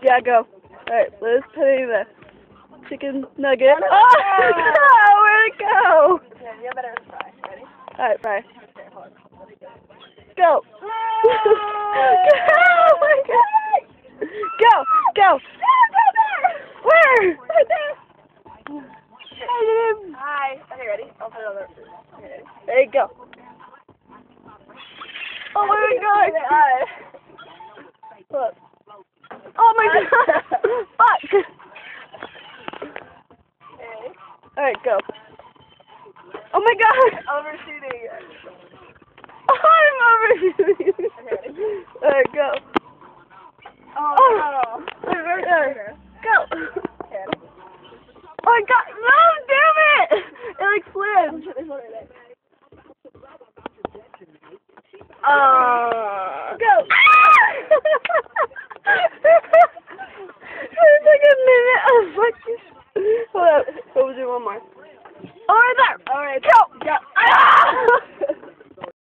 Yeah, go. Alright, let's put in the chicken nugget. Oh! Where'd it go? Okay, you better try. Ready? Alright, bye. Go! Go! Oh my God! Go! Go! Where? Right there! Hi. Okay, ready? I'll put it on there. Okay, ready? There you go. Oh my God! Look. Oh my God! Fuck! Okay. Alright, go. Oh my God! Overshooting. I'm overshooting. Alright, go. Oh, Oh. no. Right there. Go. Okay. Oh my God! No, damn it! It like slid. There's one right there. Go. There's like a minute of fucking. Hold up. We'll do one more. Oh, right there. All right. Go.